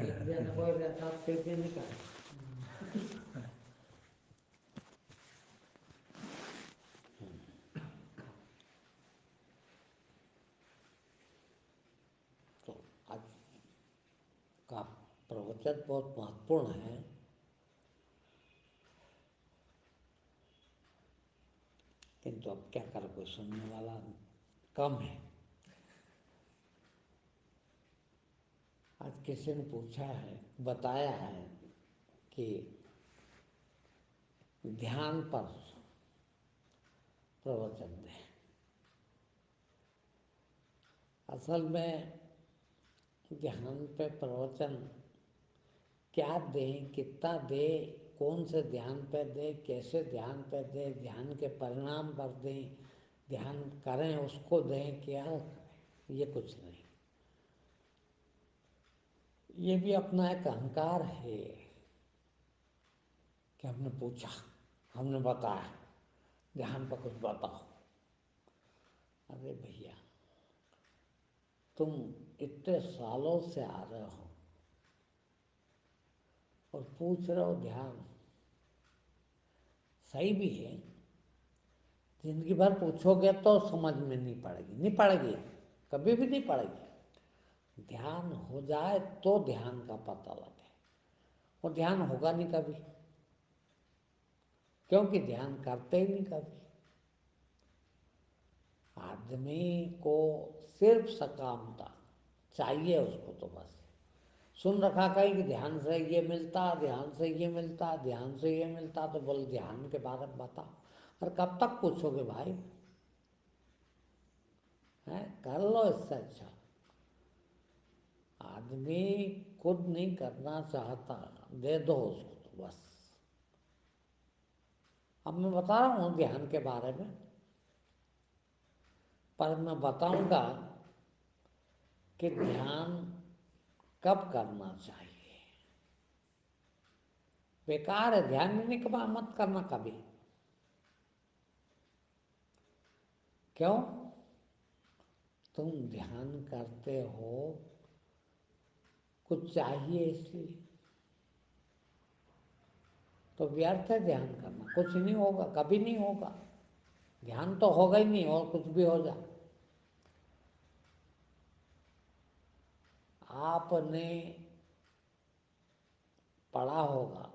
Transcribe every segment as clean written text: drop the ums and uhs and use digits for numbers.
एक दिन कोई रहता पेटी निकाल तो आज का प्रवचन बहुत महत्वपूर्ण है। किंतु अब क्या कर, कोई सुनने वाला कम है। आज किसी ने पूछा है, बताया है कि ध्यान पर प्रवचन दें। असल में ध्यान पे प्रवचन क्या दें, कितना दें, कौन से ध्यान पे दें, कैसे ध्यान पे दें, ध्यान के परिणाम पर दें, ध्यान करें उसको दें, क्या करें, ये कुछ नहीं। ये भी अपना एक अहंकार है कि हमने पूछा, हमने बताया, ध्यान पर कुछ बताओ। अरे भैया, तुम इतने सालों से आ रहे हो और पूछ रहे हो ध्यान, सही भी है। जिंदगी भर पूछोगे तो समझ में नहीं पड़ेगी, नहीं पड़ेगी, कभी भी नहीं पड़ेगी। ध्यान हो जाए तो ध्यान का पता लगे, और ध्यान होगा नहीं कभी, क्योंकि ध्यान करते ही नहीं कभी। आदमी को सिर्फ सकामता चाहिए, उसको तो बस सुन रखा कहीं कि ध्यान से ये मिलता, ध्यान से ये मिलता, ध्यान से ये मिलता, तो बोल ध्यान के बारे में बताओ। और कब तक पूछोगे भाई? है, कर लो इससे अच्छा। आदमी खुद नहीं करना चाहता, दे दो उसको तो बस। अब मैं बता रहा हूँ ध्यान के बारे में, पर मैं बताऊंगा कि ध्यान कब करना चाहिए। बेकार है, ध्यान नहीं कमा मत करना कभी। क्यों? तुम ध्यान करते हो कुछ चाहिए इसलिए, तो व्यर्थ है ध्यान करना, कुछ नहीं होगा, कभी नहीं होगा। ध्यान तो होगा ही नहीं, और कुछ भी हो जाए। आपने पढ़ा होगा,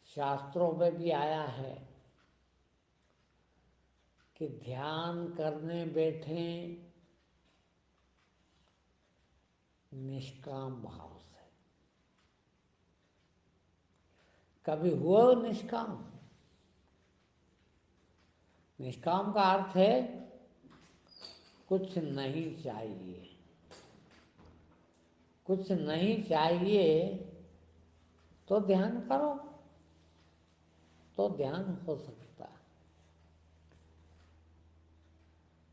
शास्त्रों में भी आया है कि ध्यान करने बैठे निष्काम भाव से। कभी हुआ निष्काम? निष्काम का अर्थ है कुछ नहीं चाहिए, कुछ नहीं चाहिए तो ध्यान करो, तो ध्यान हो सकता है।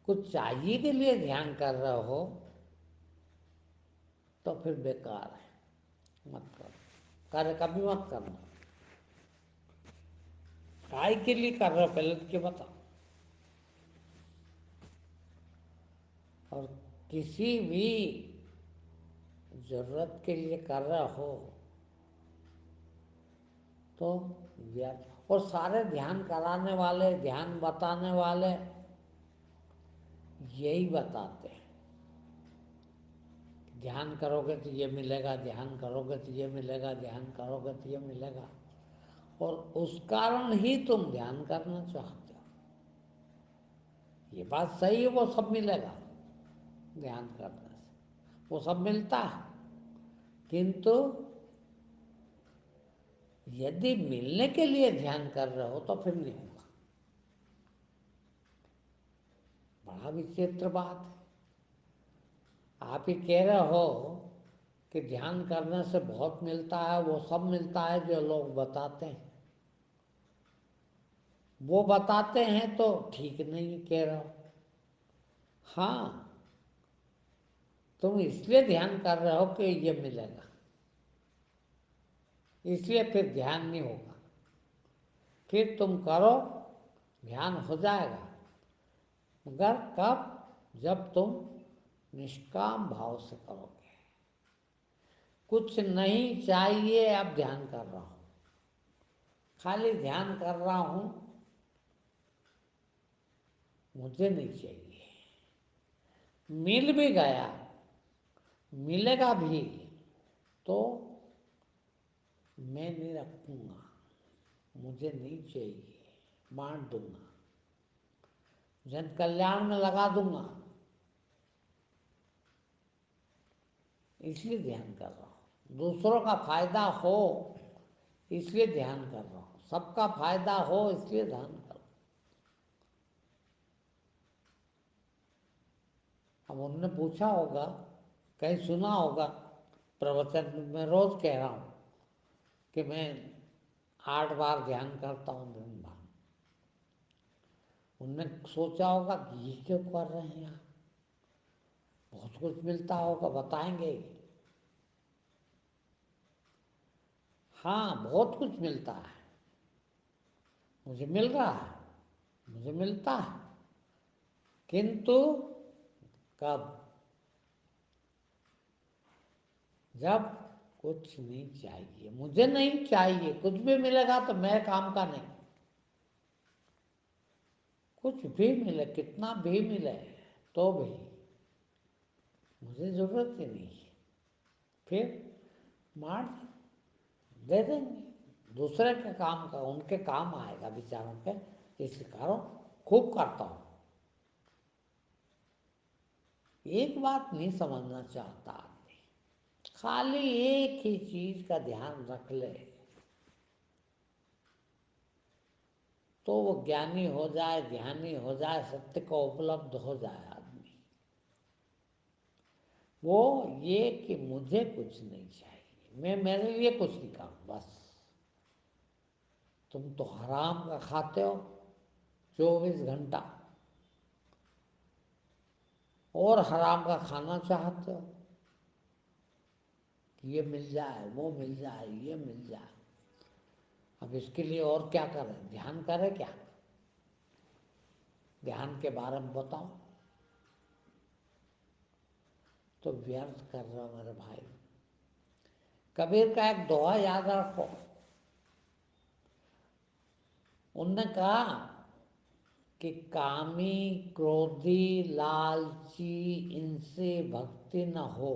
कुछ चाहिए के लिए ध्यान कर रहे हो तो फिर बेकार है, मत करो, कार्य कभी मत करना। काय के लिए कर रहे हो पहले तो क्या बताओ। और किसी भी जरूरत के लिए कर रहा हो तो व्यर्थ। और सारे ध्यान कराने वाले, ध्यान बताने वाले यही बताते हैं, ध्यान करोगे तो ये मिलेगा, ध्यान करोगे तो ये मिलेगा, ध्यान करोगे तो ये मिलेगा। और उस कारण ही तुम ध्यान करना चाहते हो। ये बात सही है, वो सब मिलेगा ध्यान करने से, वो सब मिलता है। किंतु यदि मिलने के लिए ध्यान कर रहे हो तो फिर नहीं होगा। बड़ा विचित्र बात है। आप ही कह रहे हो कि ध्यान करने से बहुत मिलता है, वो सब मिलता है जो लोग बताते हैं। वो बताते हैं तो ठीक नहीं कह रहे हो। हाँ, तुम इसलिए ध्यान कर रहे हो कि ये मिलेगा, इसलिए फिर ध्यान नहीं होगा। फिर तुम करो, ध्यान हो जाएगा, मगर कब? जब तुम निष्काम भाव से करोगे। کچھ نہیں چاہیے، اب دھیان کر رہا ہوں، خالی دھیان کر رہا ہوں، مجھے نہیں چاہیے۔ مل بھی گیا، ملے گا بھی تو میں نہیں رکھوں گا، مجھے نہیں چاہیے، بانٹ دوں گا، جن کلیان میں لگا دوں گا، اس لیے دھیان کر رہا ہوں۔ دوسروں کا فائدہ ہو اس لیے دھیان کر رہا ہوں، سب کا فائدہ ہو اس لیے دھیان کر رہا ہوں۔ اب انہوں نے پوچھا ہوگا، کہیں سنا ہوگا پروچن میں روز کہہ رہا ہوں کہ میں 8 بار دھیان کرتا ہوں دن بھر۔ انہوں نے سوچا ہوگا کہ یہ کیوں کر رہے ہیں آپ، بہت کچھ ملتا ہوگا، بتائیں گے۔ ہاں بہت کچھ ملتا ہے، مجھے مل رہا ہے، مجھے ملتا ہے، کنتو کب؟ جب کچھ نہیں چاہیے، مجھے نہیں چاہیے، کچھ بھی ملے گا تو میرے کام کا نہیں، کچھ بھی ملے، کتنا بھی ملے تو بھی مجھے ضرورت ہی نہیں ہے، پھر مار دے دیں گے دوسرے کے کام کا، ان کے کام آئے گا بیچاروں کے، اس کرو، خوب کرتا ہوں۔ ایک بات نہیں سمجھنا چاہتا آدمی، خالی ایک ہی چیز کا دھیان رکھ لے تو وہ گیانی ہو جائے، دھیانی ہو جائے، ستیہ کو اپلبدھ ہو جائے آدمی۔ وہ یہ کہ مجھے کچھ نہیں چاہیے، میں میرے لیے کچھ نہیں کروں، بس۔ تم تو حرام کا کھاتے ہو 24 گھنٹہ، اور حرام کا کھانا چاہتے ہو کہ یہ مل جائے، وہ مل جائے، یہ مل جائے۔ اب اس کے لیے اور کیا کریں؟ دھیان کریں کیا؟ دھیان کے بارے میں بتاؤ تو ویرتھ کر رہا ہو میرے بھائی۔ کبیر کا ایک دوہا یاد رکھو، انہوں نے کہا کہ کامی، کرودھی، لالچی، ان سے بھکتی نہ ہو،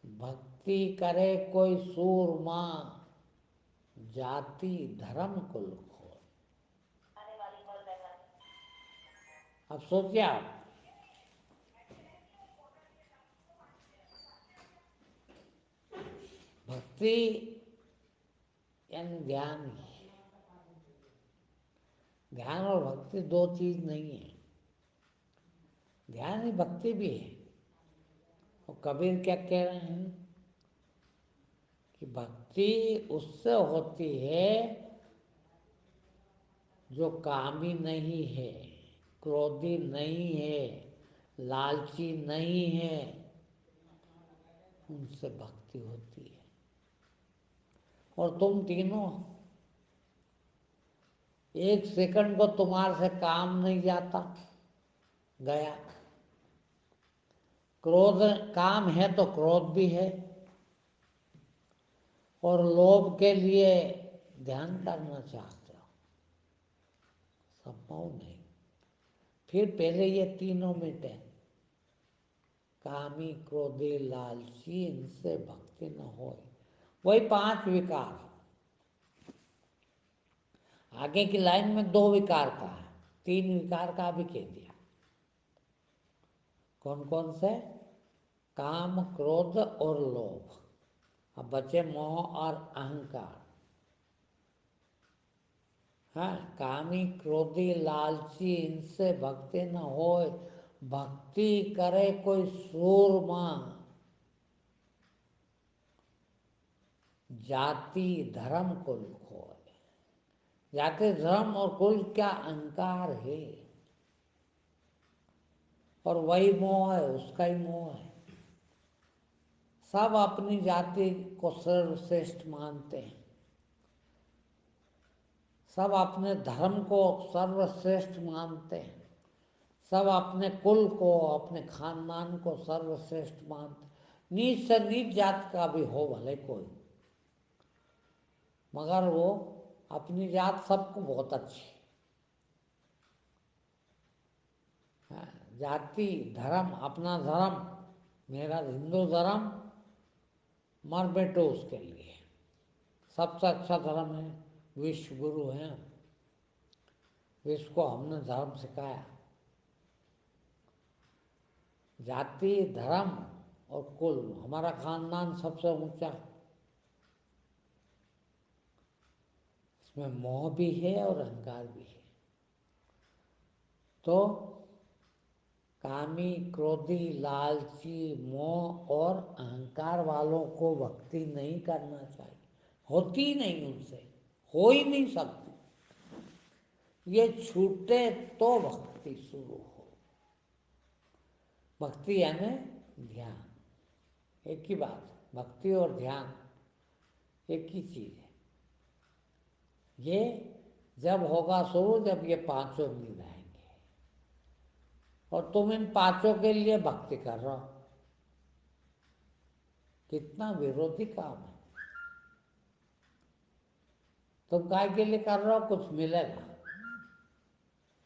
بھکتی کرے کوئی سورما، جاتی دھرم کل کھول۔ اب سوچیے آپ، بھکتی یعنی دھیان ہی، دھیان اور بھکتی دو چیز نہیں ہے، دھیان ہی بھکتی بھی ہے۔ اور کبیر کیا کہہ رہے ہیں کہ بھکتی اس سے ہوتی ہے جو کامی نہیں ہے، کرودھی نہیں ہے، لالچی نہیں ہے، ان سے بھکتی ہوتی ہے۔ اور تم تینوں، ایک سیکنڈ کو تمہارے سے کام نہیں جاتا، گیا۔ کرودھ کام ہے تو کرودھ بھی ہے، اور لوبھ کے لیے دھیان کرنا چاہتے ہو، سمبھو نہیں۔ پھر پہلے یہ تینوں مٹے، کامی، کرودھی، لالچی، ان سے بھکتی نہ ہوئے، وہی 5 وکار۔ آگے کی لائن میں 2 وکار کا ہے، 3 وکار کا بھی کہہ دیا۔ کون کون سے؟ کام، کرودھ اور لوبھ۔ اب بچے موہ اور اہنکار۔ ہاں، کامی، کرودھی، لالچی، ان سے بھکتی نہ ہوئے، بھکتی کرے کوئی سورما، جاتی دھرم کل کھوئے۔ جاتی دھرم اور کل کیا اہنکار ہے، اور وہی موہ ہے، اس کا ہی موہ ہے۔ سب اپنی جاتی کو سرو شریشٹھ مانتے ہیں، سب اپنے دھرم کو سرو شریشٹھ مانتے ہیں، سب اپنے کل کو، اپنے خاندان کو سرو شریشٹھ مانتے ہیں، नीच से नीच जात का भी हो भले कोई, मगर वो अपनी जात सबको बहुत अच्छी है। जाति धर्म, अपना धर्म, मेरा हिंदू धर्म, मर बैठो उसके लिए, सबसे अच्छा धर्म है। विश्व गुरु हैं, विश्व को हमने धर्म सिखाया। जाति धर्म और कुल, हमारा खानदान सबसे ऊंचा। इसमें मोह भी है और अहंकार भी है। तो कामी, क्रोधी, लालची, मोह और अहंकार वालों को भक्ति नहीं करना चाहिए। होती ही नहीं उनसे, हो ही नहीं सकती। ये छूटे तो भक्ति शुरू हो। भक्ति यानी ध्यान, एक ही बात है। भक्ति और ध्यान एक ही चीज है। ये जब होगा शुरू, जब ये पांचों नहीं रहेंगे, और तुम इन पांचों के लिए भक्ति कर रहे हो, कितना विरोधी काम है। तुम काय के लिए कर रहे हो? कुछ मिलेगा,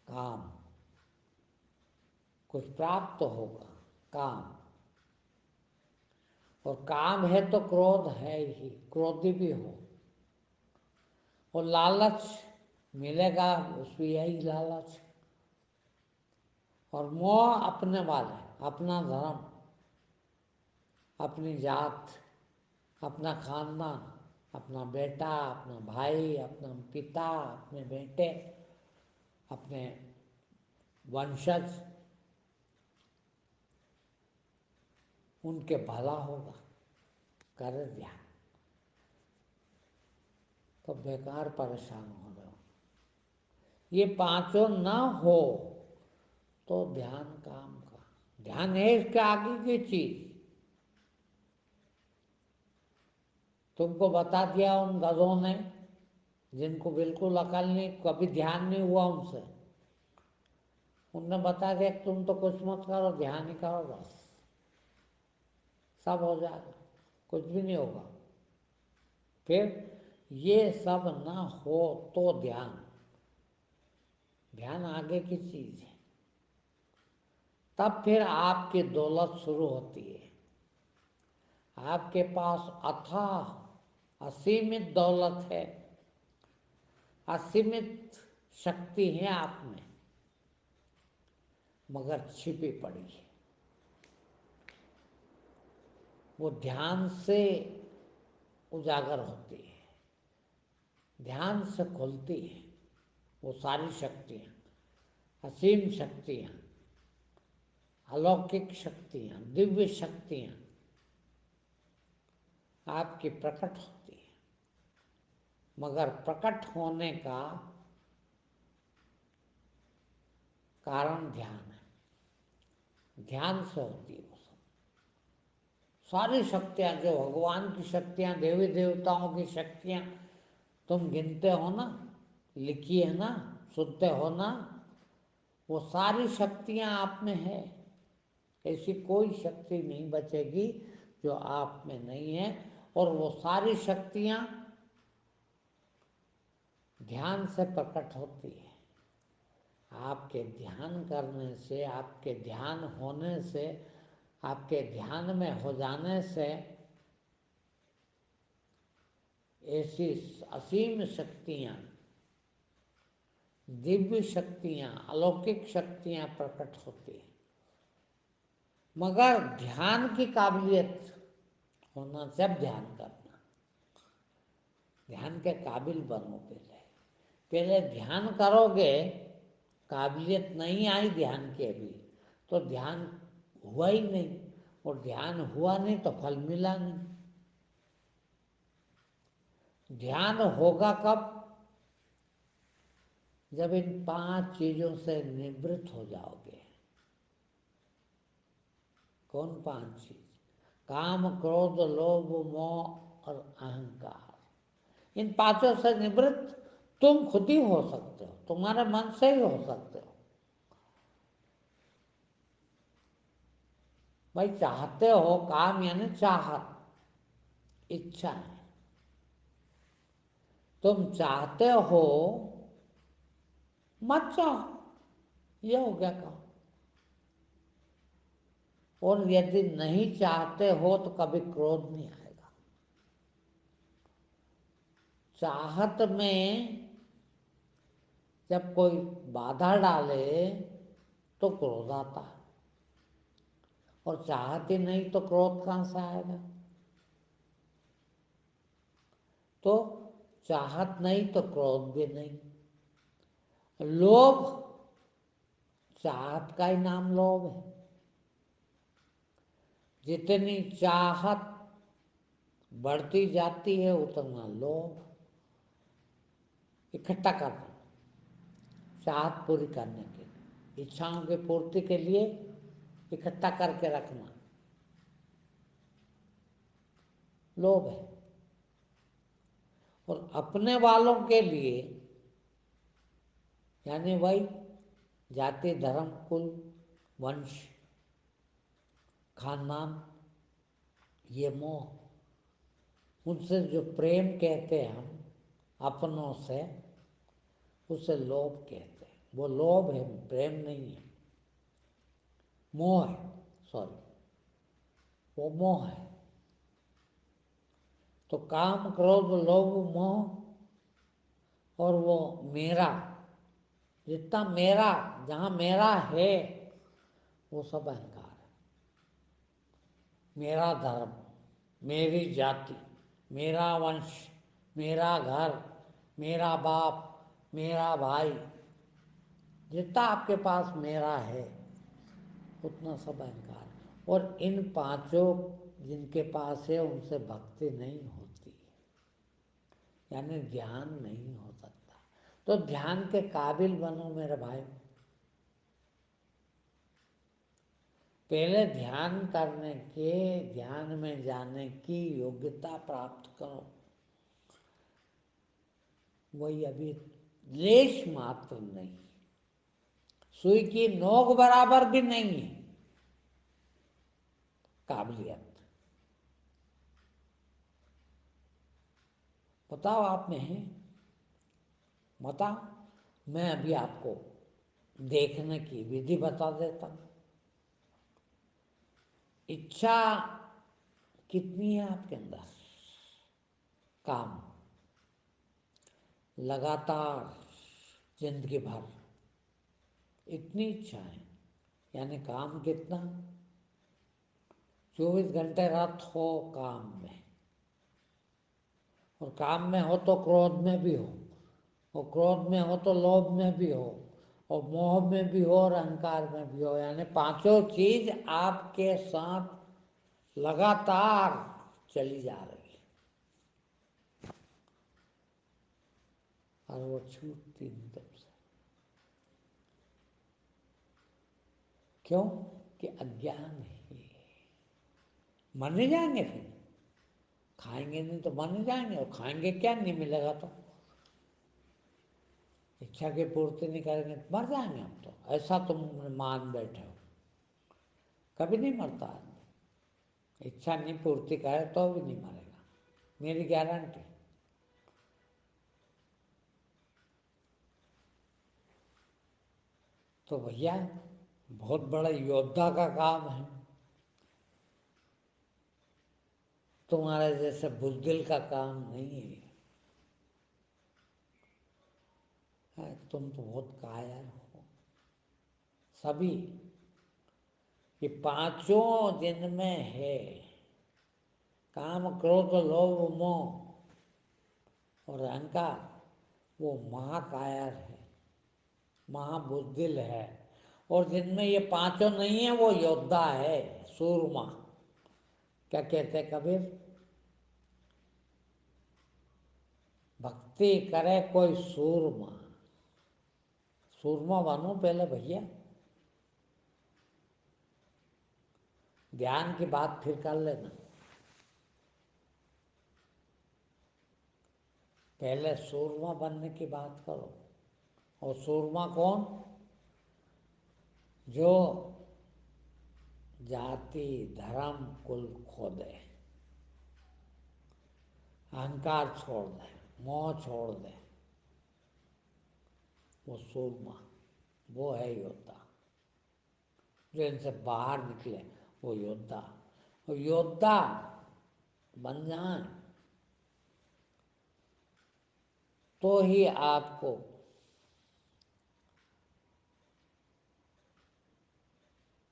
काम, कुछ प्राप्त तो होगा, काम। और काम है तो क्रोध है ही, क्रोधी भी हो। और लालच मिलेगा, उसमें यही लालच। और मोह अपने वाले, अपना धर्म, अपनी जात, अपना खानदान, अपना बेटा, अपना भाई, अपना पिता, अपने बेटे, अपने वंशज, उनके भला होगा, कर दिया तो बेकार परेशान हो रहे हो। ये पांचों न हो तो ध्यान काम का। ध्यान है इसके आगे की चीज। तुमको बता दिया उन गधों ने, जिनको बिल्कुल अकल नहीं, कभी ध्यान नहीं हुआ उनसे, उनने बता दिया कि तुम तो कुछ मत करो, ध्यान ही करो, बस सब हो जाएगा, कुछ भी नहीं होगा। फिर ये सब ना हो तो ध्यान, ध्यान आगे की चीज है। तब फिर आपकी दौलत शुरू होती है। आपके पास अथाह असीमित दौलत है, असीमित शक्ति है आप में, मगर छिपी पड़ी है। वो ध्यान से उजागर होती है, ध्यान से खुलती है वो सारी शक्तियाँ, असीम शक्तियाँ, अलौकिक शक्तियाँ, दिव्य शक्तियाँ आपकी प्रकट होती है। मगर प्रकट होने का कारण ध्यान है, ध्यान से होती है वो सब। सारी शक्तियाँ, जो भगवान की शक्तियाँ, देवी देवताओं की शक्तियाँ तुम गिनते हो ना, लिखी है ना, सुनते हो ना, वो सारी शक्तियाँ आप में है। ऐसी कोई शक्ति नहीं बचेगी जो आप में नहीं है। और वो सारी शक्तियाँ ध्यान से प्रकट होती है। आपके ध्यान करने से, आपके ध्यान होने से, आपके ध्यान में हो जाने से ऐसी असीम शक्तियाँ, दिव्य शक्तियाँ, अलौकिक शक्तियाँ प्रकट होती हैं। मगर ध्यान की काबिलियत होना, जब ध्यान करना, ध्यान के काबिल बनो। पहले पहले ध्यान करोगे, काबिलियत नहीं आई ध्यान की अभी, तो ध्यान हुआ ही नहीं। और ध्यान हुआ नहीं तो फल मिला नहीं। ध्यान होगा कब? जब इन पांच चीजों से निवृत्त हो जाओगे। कौन पांच चीज? काम, क्रोध, लोभ, मोह और अहंकार। इन पांचों से निवृत्त तुम खुद ही हो सकते हो, तुम्हारे मन से ही हो सकते हो। بھائی چاہتے ہو، کام یعنی چاہت، اچھا ہے، تم چاہتے ہو مت چاہو، یہ ہو گیا کام۔ اور یدی نہیں چاہتے ہو تو کبھی کرودھ نہیں آئے گا۔ چاہت میں جب کوئی بادھا ڈالے تو کرودھ آتا ہے، اور چاہت ہی نہیں تو کرودھ کہاں سے آئے گا؟ تو چاہت نہیں تو کرودھ بھی نہیں۔ لوبھ، چاہت کا ہی نام لوبھ ہے۔ جتنی چاہت بڑھتی جاتی ہے اتنا لوبھ، اکٹھا کرنا، چاہت پوری کرنے کے لیے، اچھاؤں کی پورتی کے لیے اکٹھا کر کے رکھنا، لوبھ ہے۔ اور اپنے والوں کے لیے یعنی وہی جاتی، دھرم، کل، ونش، خاندان، یہ موہ، ان سے جو پریم کہتے ہیں ہم اپنوں سے، اسے لوبھ کہتے ہیں۔ وہ لوبھ ہے، پریم نہیں ہے، موہ ہے، سوری، وہ موہ ہے۔ تو کام، کرودھ، لوبھ، موہ، اور وہ میرا، جتنا میرا، جہاں میرا ہے وہ سب اہنکار ہے۔ میرا دھرم، میری جاتی، میرا ونش، میرا گھر، میرا باپ، میرا بھائی، جتنا آپ کے پاس میرا ہے اتنا سب اہنکار ہے۔ اور ان پانچوں جن کے پاس ہے ان سے بھکتی نہیں ہوتی، یعنی دھیان نہیں ہو سکتا۔ تو دھیان کے قابل بنو میرے بھائی، پہلے دھیان کرنے کے، دھیان میں جانے کی یوگیتا پراپت کرو۔ وہی ابھی لیش ماتر نہیں، سوئی کی نوک برابر بھی نہیں ہے قابلیت۔ بتاؤ آپ میں ہے؟ بتاؤ، میں ابھی آپ کو دیکھنے کی ودھی بتا دیتا ہوں۔ اچھا کتنی ہے آپ کے اندر؟ کام لگاتار زندگی بھر اتنی اچھا ہے، یعنی کام کتنا؟ 24 گھنٹے رات ہو کام میں، اور کام میں ہو تو کرودھ میں بھی ہو، اور کرودھ میں ہو تو لوبھ میں بھی ہو، اور موہ میں بھی ہو، اور اہنکار میں بھی ہو، یعنی پانچوں چیز آپ کے ساتھ لگاتار چلی جا رہی ہے، اور وہ چھوٹتی نہیں تب سے۔ کیوں کہ اگیان ہے۔ من نہیں جائیں گے، پھر کھائیں گے نہیں تو من جائیں گے، اور کھائیں گے کیا نہیں ملے گا تو اچھا کی پورتی نہیں کریں گے مر جائیں گے ہم تو، ایسا تم مان بیٹھے ہو۔ کبھی نہیں مرتا آدمی، اچھا نہیں پورتی کرے تو بھی نہیں مرے گا، میری گارنٹی۔ تو بھیا بہت بڑا یودھا کا کام ہے، تمہارے جیسے بزدل کا کام نہیں ہے، تم تو بہت قائل ہو سبھی۔ یہ پانچوں جن میں ہے، کام، کرودھ، لوبھ، موہ اور اہنکار، وہ مہا کائر ہے، مہا بزدل ہے۔ اور جن میں یہ پانچوں نہیں ہیں وہ یودھا ہے، سورما۔ کیا کہتے کبیر؟ بھکتی کرے کوئی سورما، سورما بنو پہلے بھیا، دھیان کی بات پھر کر لینا، پہلے سورما بننے کی بات کرو۔ اور سورما کون؟ جو जाति धर्म कुल खो दे, अहंकार छोड़ दे, मोह छोड़ दे, वो सूरमा, वो है योद्धा। जो इनसे बाहर निकले वो योद्धा, वो योद्धा बन जाए तो ही आपको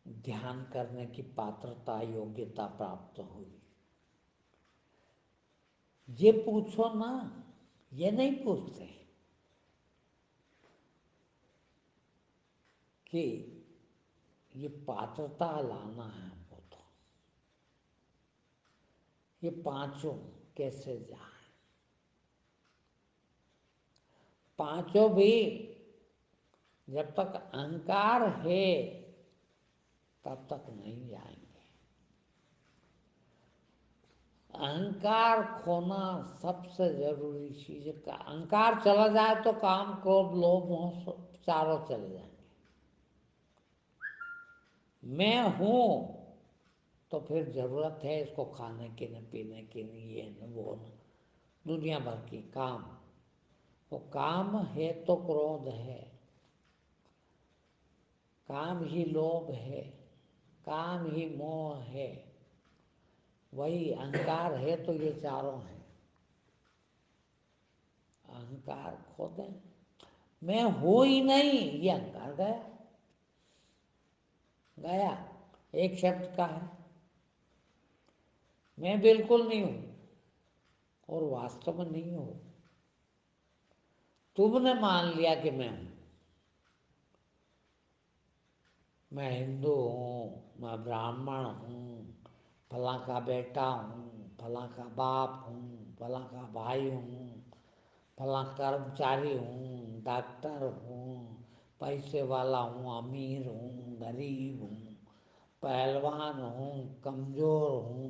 ध्यान करने की पात्रता योग्यता प्राप्त हुई। ये पूछो ना, ये नहीं पूछते कि ये पात्रता लाना है हमको, तो ये पांचों कैसे जाए। पांचों भी जब तक अहंकार है तब तक नहीं जाएंगे। अहंकार खोना सबसे जरूरी चीज है। अहंकार चला जाए तो काम क्रोध लोभ मोह चारों चले जाएंगे। मैं हूं तो फिर जरूरत है इसको खाने की न पीने की न ये न वो न दुनिया भर की काम। वो काम है तो क्रोध है, काम ही लोभ है, काम ही मोह है, वही अहंकार है तो ये चारों हैं। अहंकार खो दें, मैं हूं ही नहीं, ये अहंकार गया गया, एक शब्द का है। मैं बिल्कुल नहीं हूं और वास्तव में नहीं हूं। तुमने मान लिया कि मैं हूं, मैं हिंदू हूं, मैं ब्राह्मण हूं, फलां का बेटा हूं, फलां का बाप हूं, फलां का भाई हूं, फलां कर्मचारी हूँ, डॉक्टर हूँ, पैसे वाला हूँ, अमीर हूँ, गरीब हूँ, पहलवान हूँ, कमजोर हूँ,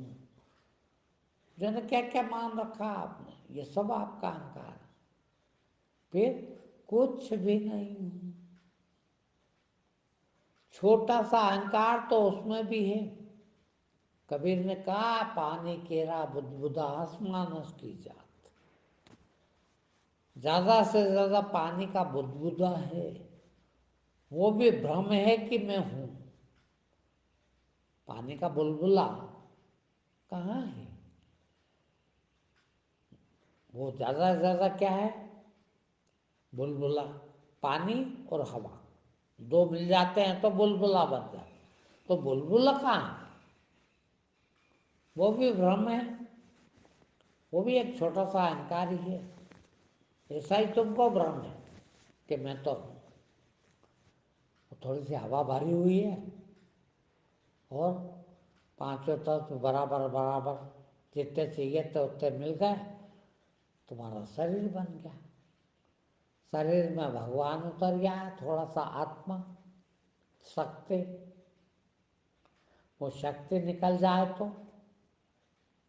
जो न क्या क्या मान रखा आपने, ये सब आपका अहंकार है। फिर कुछ भी नहीं हूँ। छोटा सा अहंकार तो उसमें भी है। कबीर ने कहा पानी केरा बुदबुदा आसमान उसकी जात। ज्यादा से ज्यादा पानी का बुदबुदा है, वो भी भ्रम है कि मैं हूं। पानी का बुलबुला कहाँ है? वो ज्यादा से ज्यादा क्या है? बुलबुला। पानी और हवा दो मिल जाते हैं तो बुलबुला बन जाता है। तो बुलबुला कहाँ है? वो भी भ्रम है, वो भी एक छोटा सा अहंकार ही है। ऐसा ही तुमको भ्रम है कि मैं तो थोड़ी सी हवा भरी हुई है और पांचों तत्व बराबर बराबर जितने चाहिए थे उतने मिल गए, तुम्हारा शरीर बन गया। शरीर में भगवान उतर गया है, थोड़ा सा आत्मा शक्ति। वो शक्ति निकल जाए तो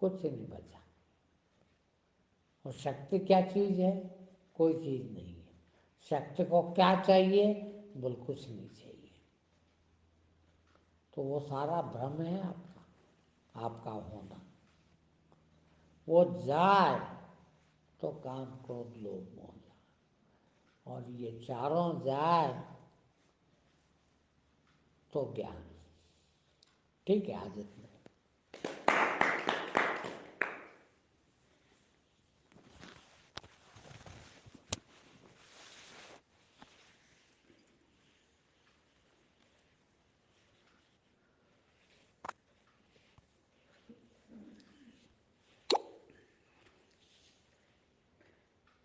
कुछ नहीं बचा। वो शक्ति क्या चीज है? कोई चीज नहीं है। शक्ति को क्या चाहिए? बोल कुछ नहीं चाहिए। तो वो सारा भ्रम है आपका, आपका होना। वो जाए तो काम क्रोध लोभ मोह जाए, और ये चारों जाए तो ज्ञान। ठीक है, आज इतना।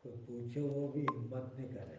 कोई पूछो वो भी हिम्मत नहीं करे।